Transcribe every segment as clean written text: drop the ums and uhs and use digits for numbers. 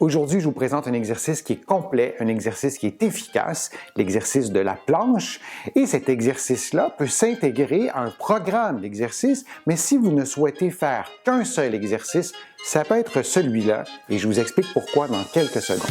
Aujourd'hui, je vous présente un exercice qui est complet, un exercice qui est efficace, l'exercice de la planche. Et cet exercice-là peut s'intégrer à un programme d'exercice, mais si vous ne souhaitez faire qu'un seul exercice, ça peut être celui-là. Et je vous explique pourquoi dans quelques secondes.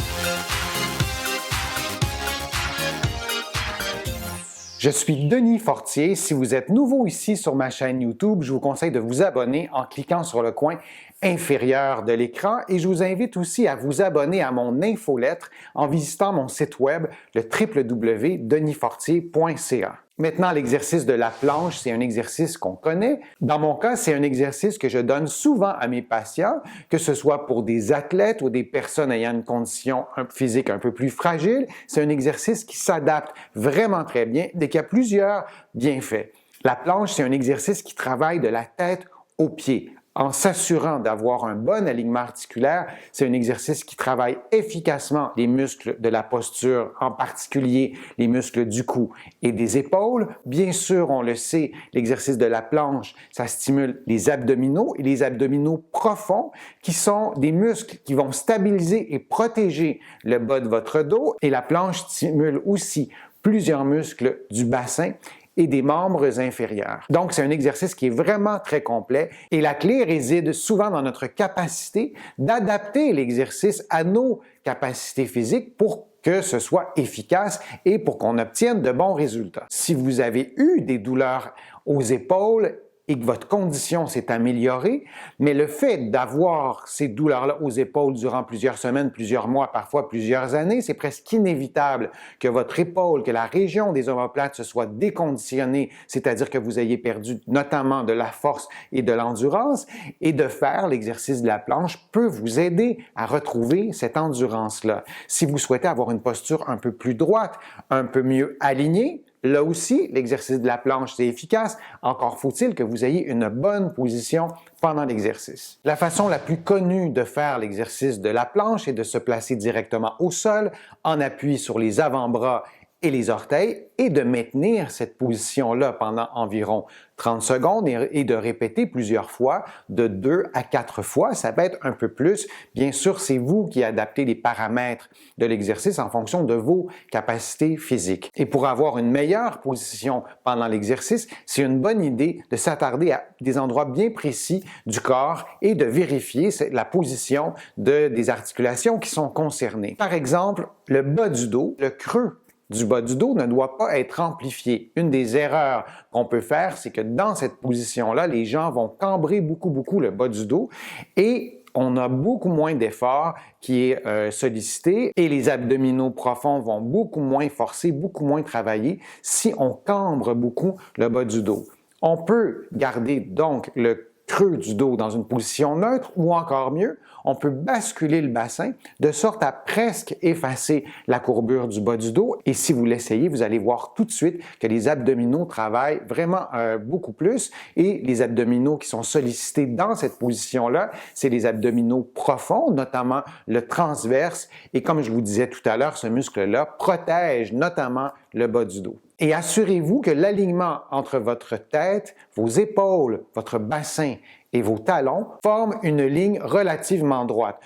Je suis Denis Fortier. Si vous êtes nouveau ici sur ma chaîne YouTube, je vous conseille de vous abonner en cliquant sur le coin inférieur de l'écran et je vous invite aussi à vous abonner à mon infolettre en visitant mon site web, le www.denisfortier.ca. Maintenant, l'exercice de la planche, c'est un exercice qu'on connaît. Dans mon cas, c'est un exercice que je donne souvent à mes patients, que ce soit pour des athlètes ou des personnes ayant une condition physique un peu plus fragile. C'est un exercice qui s'adapte vraiment très bien et qui a plusieurs bienfaits. La planche, c'est un exercice qui travaille de la tête aux pieds. En s'assurant d'avoir un bon alignement articulaire, c'est un exercice qui travaille efficacement les muscles de la posture, en particulier les muscles du cou et des épaules. Bien sûr, on le sait, l'exercice de la planche, ça stimule les abdominaux et les abdominaux profonds qui sont des muscles qui vont stabiliser et protéger le bas de votre dos. Et la planche stimule aussi plusieurs muscles du bassin et des membres inférieurs. Donc, c'est un exercice qui est vraiment très complet et la clé réside souvent dans notre capacité d'adapter l'exercice à nos capacités physiques pour que ce soit efficace et pour qu'on obtienne de bons résultats. Si vous avez eu des douleurs aux épaules et que votre condition s'est améliorée, mais le fait d'avoir ces douleurs-là aux épaules durant plusieurs semaines, plusieurs mois, parfois plusieurs années, c'est presque inévitable que votre épaule, que la région des omoplates se soit déconditionnée, c'est-à-dire que vous ayez perdu notamment de la force et de l'endurance, et de faire l'exercice de la planche peut vous aider à retrouver cette endurance-là. Si vous souhaitez avoir une posture un peu plus droite, un peu mieux alignée, là aussi, l'exercice de la planche, c'est efficace. Encore faut-il que vous ayez une bonne position pendant l'exercice. La façon la plus connue de faire l'exercice de la planche est de se placer directement au sol, en appui sur les avant-bras et les orteils, et de maintenir cette position-là pendant environ 30 secondes et de répéter plusieurs fois, de 2 à 4 fois. Ça peut être un peu plus. Bien sûr, c'est vous qui adaptez les paramètres de l'exercice en fonction de vos capacités physiques. Et pour avoir une meilleure position pendant l'exercice, c'est une bonne idée de s'attarder à des endroits bien précis du corps et de vérifier la position des articulations qui sont concernées. Par exemple, le bas du dos, le creux du bas du dos ne doit pas être amplifié. Une des erreurs qu'on peut faire, c'est que dans cette position-là, les gens vont cambrer beaucoup le bas du dos et on a beaucoup moins d'effort qui est sollicité et les abdominaux profonds vont beaucoup moins forcer, beaucoup moins travailler si on cambre beaucoup le bas du dos. On peut garder donc le creux du dos dans une position neutre ou encore mieux, on peut basculer le bassin de sorte à presque effacer la courbure du bas du dos et si vous l'essayez, vous allez voir tout de suite que les abdominaux travaillent vraiment beaucoup plus et les abdominaux qui sont sollicités dans cette position-là, c'est les abdominaux profonds, notamment le transverse et comme je vous disais tout à l'heure, ce muscle-là protège notamment le bas du dos. Et assurez-vous que l'alignement entre votre tête, vos épaules, votre bassin et vos talons forment une ligne relativement droite.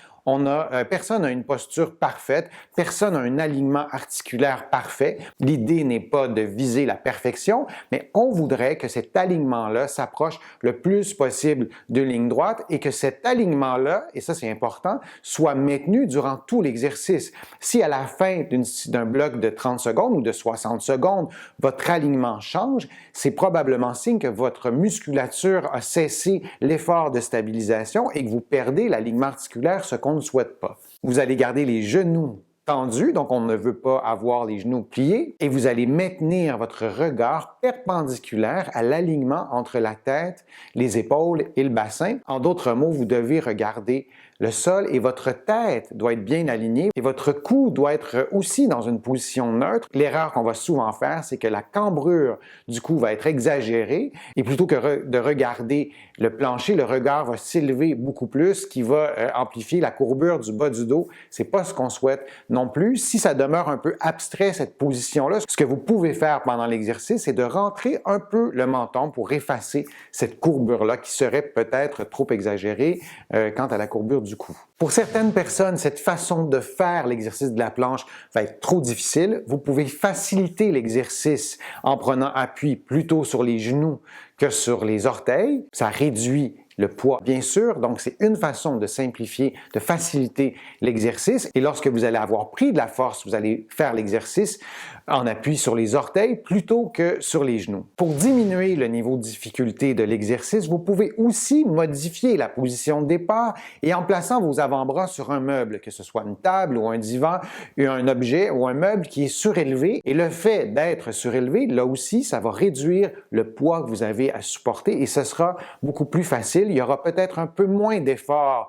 Personne n'a une posture parfaite, personne n'a un alignement articulaire parfait. L'idée n'est pas de viser la perfection, mais on voudrait que cet alignement-là s'approche le plus possible de ligne droite et que cet alignement-là, et ça c'est important, soit maintenu durant tout l'exercice. Si à la fin d'un bloc de 30 secondes ou de 60 secondes, votre alignement change, c'est probablement signe que votre musculature a cessé l'effort de stabilisation et que vous perdez l'alignement articulaire, ce qu'on ne souhaite pas. Vous allez garder les genoux tendus, donc on ne veut pas avoir les genoux pliés, et vous allez maintenir votre regard perpendiculaire à l'alignement entre la tête, les épaules et le bassin. En d'autres mots, vous devez regarder le sol et votre tête doit être bien alignée et votre cou doit être aussi dans une position neutre. L'erreur qu'on va souvent faire, c'est que la cambrure du cou va être exagérée et plutôt que de regarder le plancher, le regard va s'élever beaucoup plus, ce qui va amplifier la courbure du bas du dos. C'est pas ce qu'on souhaite non plus. Si ça demeure un peu abstrait, cette position-là, ce que vous pouvez faire pendant l'exercice, c'est de rentrer un peu le menton pour effacer cette courbure-là qui serait peut-être trop exagérée quant à la courbure du du cou. Pour certaines personnes, cette façon de faire l'exercice de la planche va être trop difficile. Vous pouvez faciliter l'exercice en prenant appui plutôt sur les genoux que sur les orteils. Ça réduit le poids, bien sûr. Donc, c'est une façon de simplifier, de faciliter l'exercice. Et lorsque vous allez avoir pris de la force, vous allez faire l'exercice en appui sur les orteils plutôt que sur les genoux. Pour diminuer le niveau de difficulté de l'exercice, vous pouvez aussi modifier la position de départ et en plaçant vos avant-bras sur un meuble, que ce soit une table ou un divan, un objet ou un meuble qui est surélevé. Et le fait d'être surélevé, là aussi, ça va réduire le poids que vous avez à supporter et ce sera beaucoup plus facile. Il y aura peut-être un peu moins d'effort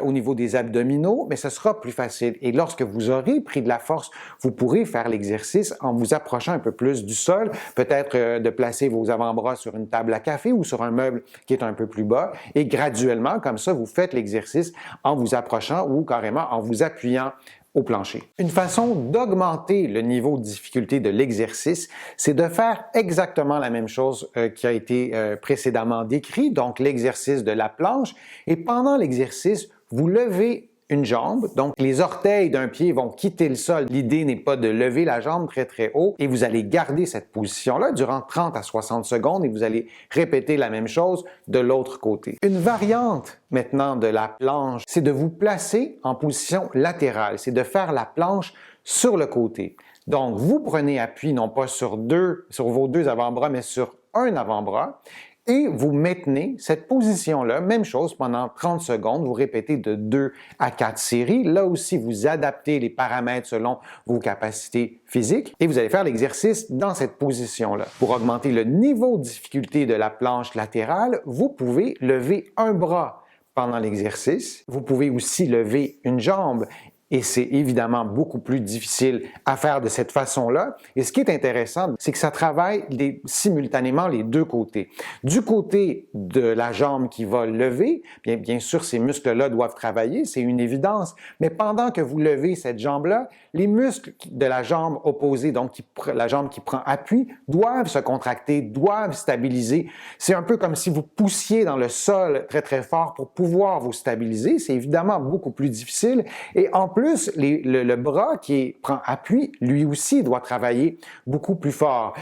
au niveau des abdominaux, mais ce sera plus facile. Et lorsque vous aurez pris de la force, vous pourrez faire l'exercice en vous approchant un peu plus du sol, peut-être de placer vos avant-bras sur une table à café ou sur un meuble qui est un peu plus bas. Et graduellement, comme ça, vous faites l'exercice en vous approchant ou carrément en vous appuyant au plancher. Une façon d'augmenter le niveau de difficulté de l'exercice, c'est de faire exactement la même chose qui a été précédemment décrit, donc l'exercice de la planche. Et pendant l'exercice, vous levez une jambe, donc les orteils d'un pied vont quitter le sol. L'idée n'est pas de lever la jambe très très haut et vous allez garder cette position-là durant 30 à 60 secondes et vous allez répéter la même chose de l'autre côté. Une variante maintenant de la planche, c'est de vous placer en position latérale, c'est de faire la planche sur le côté. Donc vous prenez appui non pas sur vos deux avant-bras, mais sur un avant-bras. Et vous maintenez cette position-là, même chose, pendant 30 secondes. Vous répétez de 2 à 4 séries. Là aussi, vous adaptez les paramètres selon vos capacités physiques et vous allez faire l'exercice dans cette position-là. Pour augmenter le niveau de difficulté de la planche latérale, vous pouvez lever un bras pendant l'exercice. Vous pouvez aussi lever une jambe. Et c'est évidemment beaucoup plus difficile à faire de cette façon-là. Et ce qui est intéressant, c'est que ça travaille simultanément les deux côtés. Du côté de la jambe qui va lever, bien sûr, ces muscles-là doivent travailler, c'est une évidence. Mais pendant que vous levez cette jambe-là, les muscles de la jambe opposée, donc la jambe qui prend appui, doivent se contracter, doivent stabiliser. C'est un peu comme si vous poussiez dans le sol très très fort pour pouvoir vous stabiliser. C'est évidemment beaucoup plus difficile. Et en plus, le bras qui prend appui, lui aussi, doit travailler beaucoup plus fort.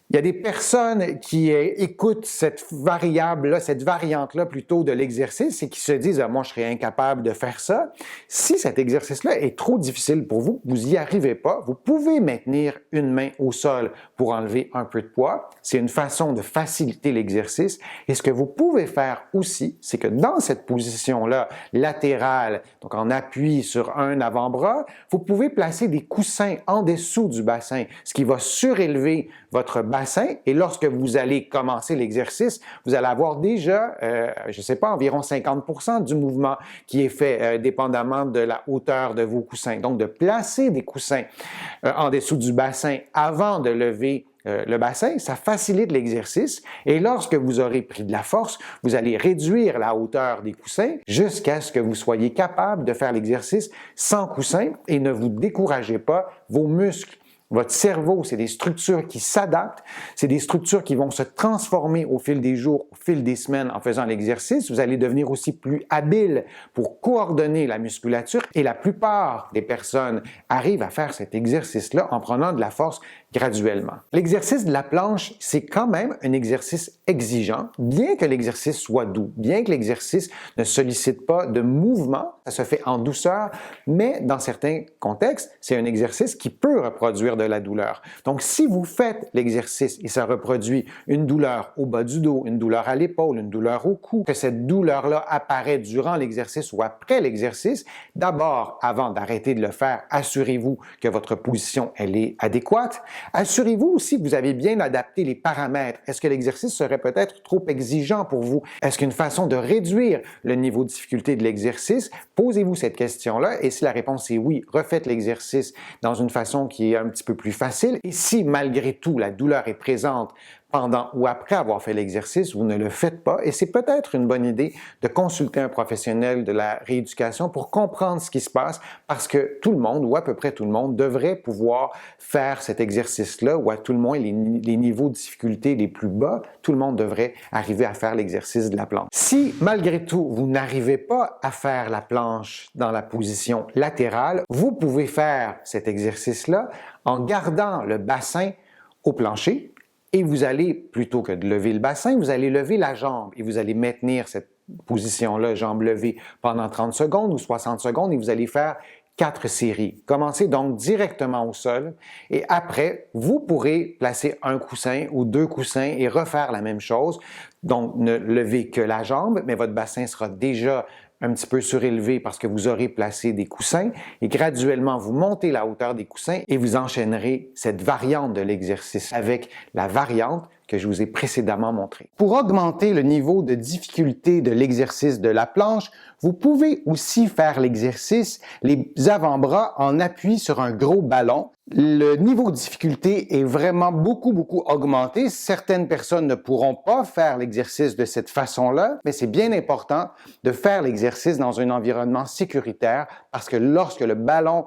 Il y a des personnes qui écoutent cette variable-là, cette variante-là plutôt de l'exercice et qui se disent « moi, je serais incapable de faire ça ». Si cet exercice-là est trop difficile pour vous, vous n'y arrivez pas, vous pouvez maintenir une main au sol pour enlever un peu de poids. C'est une façon de faciliter l'exercice. Et ce que vous pouvez faire aussi, c'est que dans cette position-là latérale, donc en appui sur un avant-bras, vous pouvez placer des coussins en dessous du bassin, ce qui va surélever votre bassin et lorsque vous allez commencer l'exercice, vous allez avoir déjà, je ne sais pas, environ 50% du mouvement qui est fait dépendamment de la hauteur de vos coussins. Donc, de placer des coussins en dessous du bassin avant de lever le bassin, ça facilite l'exercice et lorsque vous aurez pris de la force, vous allez réduire la hauteur des coussins jusqu'à ce que vous soyez capable de faire l'exercice sans coussin et ne vous découragez pas, vos muscles. Votre cerveau, c'est des structures qui s'adaptent, c'est des structures qui vont se transformer au fil des jours, au fil des semaines en faisant l'exercice. Vous allez devenir aussi plus habile pour coordonner la musculature et la plupart des personnes arrivent à faire cet exercice-là en prenant de la force graduellement. L'exercice de la planche, c'est quand même un exercice exigeant, bien que l'exercice soit doux, bien que l'exercice ne sollicite pas de mouvement, ça se fait en douceur, mais dans certains contextes, c'est un exercice qui peut reproduire de la douleur. Donc, si vous faites l'exercice et ça reproduit une douleur au bas du dos, une douleur à l'épaule, une douleur au cou, que cette douleur-là apparaît durant l'exercice ou après l'exercice, d'abord, avant d'arrêter de le faire, assurez-vous que votre position, elle est adéquate. Assurez-vous aussi que vous avez bien adapté les paramètres. Est-ce que l'exercice serait peut-être trop exigeant pour vous? Est-ce qu'une façon de réduire le niveau de difficulté de l'exercice? Posez-vous cette question-là et si la réponse est oui, refaites l'exercice dans une façon qui est un petit peu plus facile. Et si malgré tout la douleur est présente pendant ou après avoir fait l'exercice, vous ne le faites pas et c'est peut-être une bonne idée de consulter un professionnel de la rééducation pour comprendre ce qui se passe parce que tout le monde ou à peu près tout le monde devrait pouvoir faire cet exercice-là ou à tout le moins les niveaux de difficulté les plus bas, tout le monde devrait arriver à faire l'exercice de la planche. Si malgré tout vous n'arrivez pas à faire la planche dans la position latérale, vous pouvez faire cet exercice-là en gardant le bassin au plancher et vous allez, plutôt que de lever le bassin, vous allez lever la jambe et vous allez maintenir cette position-là, jambe levée, pendant 30 secondes ou 60 secondes et vous allez faire 4 séries. Commencez donc directement au sol et après, vous pourrez placer un coussin ou 2 coussins et refaire la même chose. Donc, ne levez que la jambe, mais votre bassin sera déjà un petit peu surélevé parce que vous aurez placé des coussins et graduellement vous montez la hauteur des coussins et vous enchaînerez cette variante de l'exercice avec la variante que je vous ai précédemment montrée. Pour augmenter le niveau de difficulté de l'exercice de la planche, vous pouvez aussi faire l'exercice les avant-bras en appui sur un gros ballon. Le niveau de difficulté est vraiment beaucoup augmenté. Certaines personnes ne pourront pas faire l'exercice de cette façon-là, mais c'est bien important de faire l'exercice dans un environnement sécuritaire parce que lorsque le ballon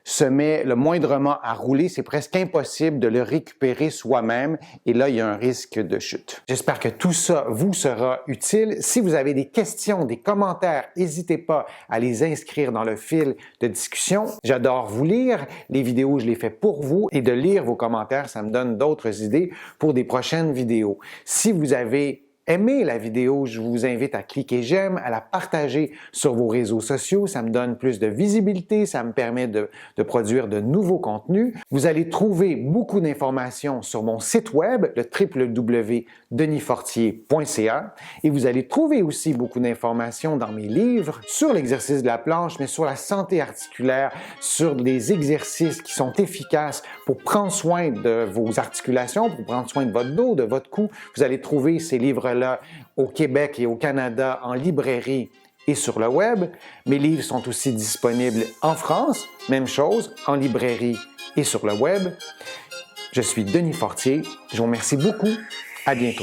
se met le moindrement à rouler, c'est presque impossible de le récupérer soi-même et là, il y a un risque de chute. J'espère que tout ça vous sera utile. Si vous avez des questions, des commentaires, n'hésitez pas à les inscrire dans le fil de discussion. J'adore vous lire. Les vidéos, je les fais pour vous et de lire vos commentaires, ça me donne d'autres idées pour des prochaines vidéos. Si vous avez aimez la vidéo, je vous invite à cliquer j'aime, à la partager sur vos réseaux sociaux. Ça me donne plus de visibilité, ça me permet de produire de nouveaux contenus. Vous allez trouver beaucoup d'informations sur mon site web, le www.denisfortier.ca et vous allez trouver aussi beaucoup d'informations dans mes livres sur l'exercice de la planche, mais sur la santé articulaire, sur des exercices qui sont efficaces pour prendre soin de vos articulations, pour prendre soin de votre dos, de votre cou. Vous allez trouver ces livres-là au Québec et au Canada en librairie et sur le web. Mes livres sont aussi disponibles en France, même chose, en librairie et sur le web. Je suis Denis Fortier. Je vous remercie beaucoup. À bientôt.